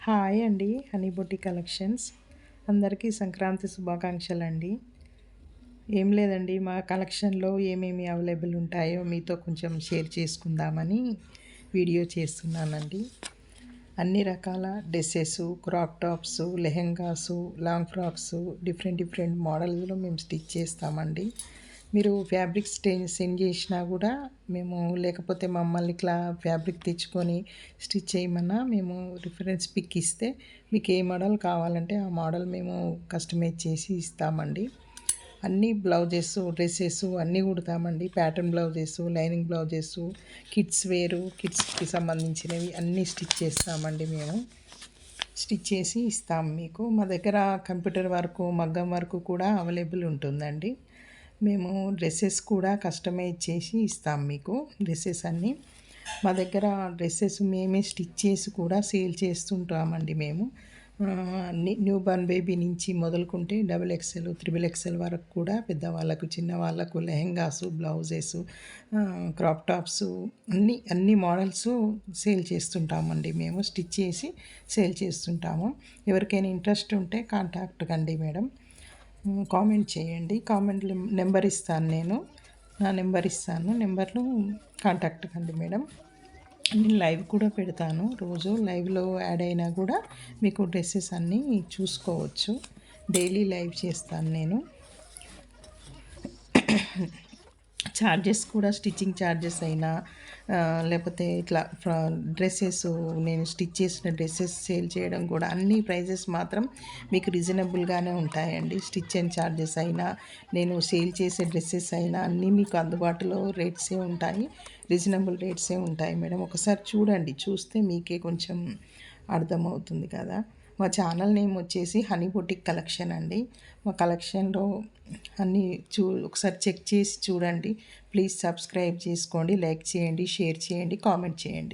Hi అండి. Honey boutique collections. అందరికీ సంక్రాంతి శుభాకాంక్షలండి. ఏం లేదండి, మా కలెక్షన్‌లో ఏమేమి అవైలబుల్ ఉంటాయో మీతో కొంచెం షేర్ చేసుకుందామని వీడియో చేస్తున్నానండి. అన్ని రకాల dresses, crop tops, lehengas, long frocks, different మోడల్స్‌లో మేము స్టిచ్ చేస్తామండి. మీరు ఫ్యాబ్రిక్ సెండ్ చేసినా కూడా మేము, లేకపోతే మమ్మల్ని ఇట్లా ఫ్యాబ్రిక్ తెచ్చుకొని స్టిచ్ చేయమన్నా మేము రిఫరెన్స్ పిక్ ఇస్తే మీకు ఏ మోడల్ కావాలంటే ఆ మోడల్ మేము కస్టమైజ్ చేసి ఇస్తామండి. అన్ని బ్లౌజెస్, డ్రెస్సెస్ అన్నీ కుడతామండి. Pattern blouses, lining blouses, kids వేరు, కిడ్స్కి సంబంధించినవి అన్నీ స్టిచ్ చేస్తామండి మేము. స్టిచ్ చేసి ఇస్తాం మీకు. మా దగ్గర కంప్యూటర్ వర్కు, మగ్గం వర్కు కూడా అవైలబుల్ ఉంటుందండి. మేము డ్రెస్సెస్ కూడా కస్టమైజ్ చేసి ఇస్తాం మీకు. డ్రెస్సెస్ అన్నీ మా దగ్గర డ్రెస్సెస్ మేమే స్టిచ్ చేసి కూడా సేల్ చేస్తుంటామండి మేము. న్యూ బోర్న్ బేబీ నుంచి మొదలుకుంటే డబుల్ ఎక్సెల్, త్రిబుల్ ఎక్సెల్ వరకు కూడా పెద్దవాళ్ళకు, చిన్నవాళ్ళకు లెహెంగాసు, బ్లౌజెస్, క్రాప్ టాప్స్ అన్ని మోడల్స్ సేల్ చేస్తుంటామండి మేము. స్టిచ్ చేసి సేల్ చేస్తుంటాము. ఎవరికైనా ఇంట్రెస్ట్ ఉంటే కాంటాక్ట్ కండి మేడం. కామెంట్ చేయండి. కామెంట్లో నెంబర్ ఇస్తాను నేను. నా నెంబర్ ఇస్తాను. నెంబర్లో కాంటాక్ట్ కండి మేడం. నేను లైవ్ కూడా పెడతాను. రోజు లైవ్లో యాడ్ అయినా కూడా మీకు డ్రెస్సెస్ అన్నీ చూసుకోవచ్చు. డైలీ లైవ్ చేస్తాను నేను. ఛార్జెస్ కూడా స్టిచ్చింగ్ ఛార్జెస్ అయినా, లేకపోతే ఇట్లా డ్రెస్సెస్, నేను స్టిచ్ చేసిన డ్రెస్సెస్ సేల్ చేయడం కూడా అన్ని ప్రైజెస్ మాత్రం మీకు రీజనబుల్గానే ఉంటాయండి. స్టిచ్ అండ్ ఛార్జెస్ అయినా, నేను సేల్ చేసే డ్రెస్సెస్ అయినా అన్నీ మీకు అందుబాటులో రేట్సే ఉంటాయి. రీజనబుల్ రేట్సే ఉంటాయి మేడం. ఒకసారి చూడండి, చూస్తే మీకే కొంచెం అర్థమవుతుంది కదా. మా ఛానల్ నేమ్ వచ్చేసి హనీ బొటిక్ కలెక్షన్ అండి. మా కలెక్షన్లో అన్నీ ఒకసారి చెక్ చేసి చూడండి. ప్లీజ్ సబ్స్క్రైబ్ చేసుకోండి, లైక్ చేయండి, షేర్ చేయండి, కామెంట్ చేయండి.